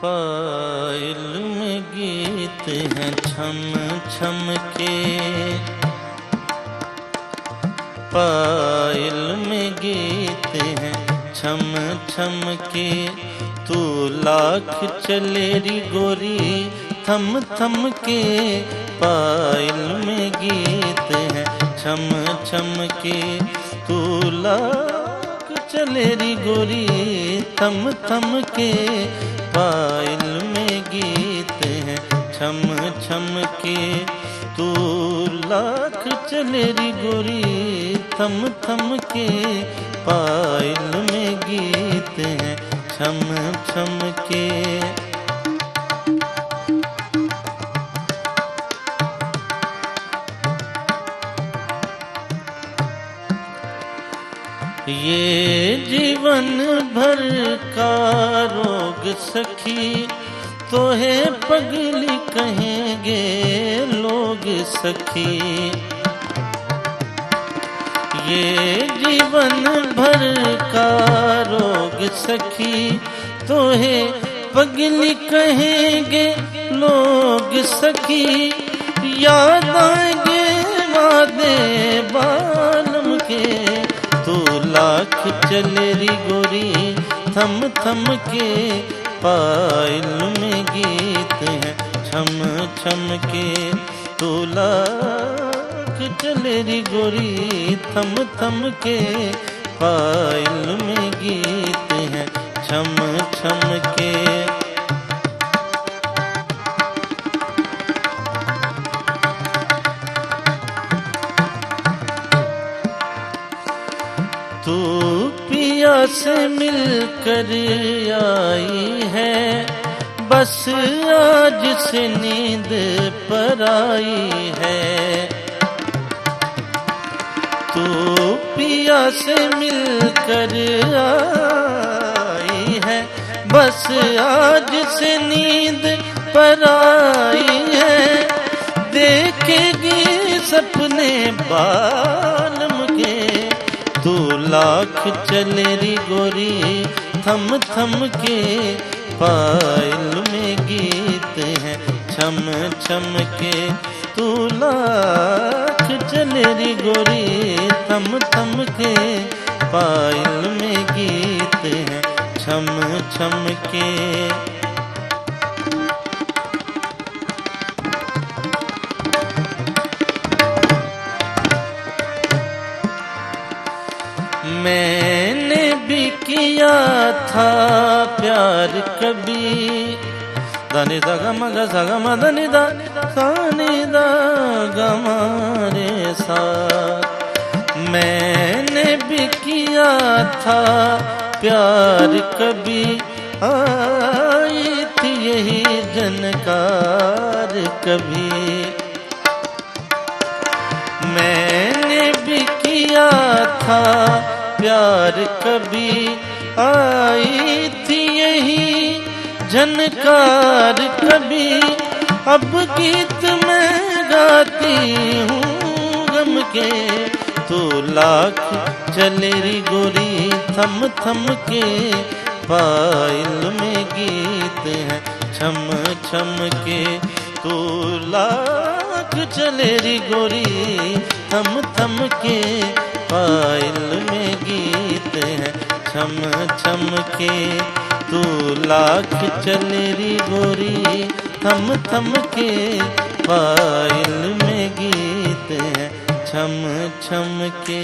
पायल में गीत हैं छम छम के, पायल में गीत हैं छम छम के। तू लाख चलेरी गोरी थम थम के, पायल में गीत हैं छम छम के। तू लाख चलेरी गोरी थम थम के, पायल में गीत हैं छम छम के। तू लाख चलेरी गोरी थम थम के, पायल में गीत हैं छम छम के। ये जीवन भर का रोग सखी, तोहे पगली कहेंगे लोग सखी। ये जीवन भर का रोग सखी, तोहे पगली कहेंगे लोग सखी। याद आएंगे वादे बालम के, तू लाख चलेरी गोरी थम थम के, पायल में गीत हैं छम छम के। तू लाख चलेरी गोरी थम थम के, पायल में गीत हैं छम छम के। तू पिया से मिलकर आई है, बस आज से नींद पर आई है। तू पिया से मिलकर आई है, बस आज से नींद पर आई है। देखेगी सपने बालम के, तू लाख चलेरी गोरी थम थम के, पायल में गीत हैं छम छम के। तू लाख चलेरी गोरी थम थम के, पायल में गीत हैं छम छम के। मैंने भी किया था प्यार कभी, धनी दा ग म ग सा ग म धनी दा सा नि दा ग म रे सा। मैंने भी किया था प्यार कभी, आई थी यही जनकार कभी। मैंने भी किया था प्यार कभी, आई थी यही झनकार कभी। अब गीत मैं गाती हूँ गम के, तू लाख चलेरी गोरी थम थम के, पायल में गीत हैं छम छम के। तू लाख चलेरी गोरी थम थम के, पायल में गीत हैं छम छम के। तू लाख चलेरी गोरी थम थम के, पायल में गीत हैं छम छम के।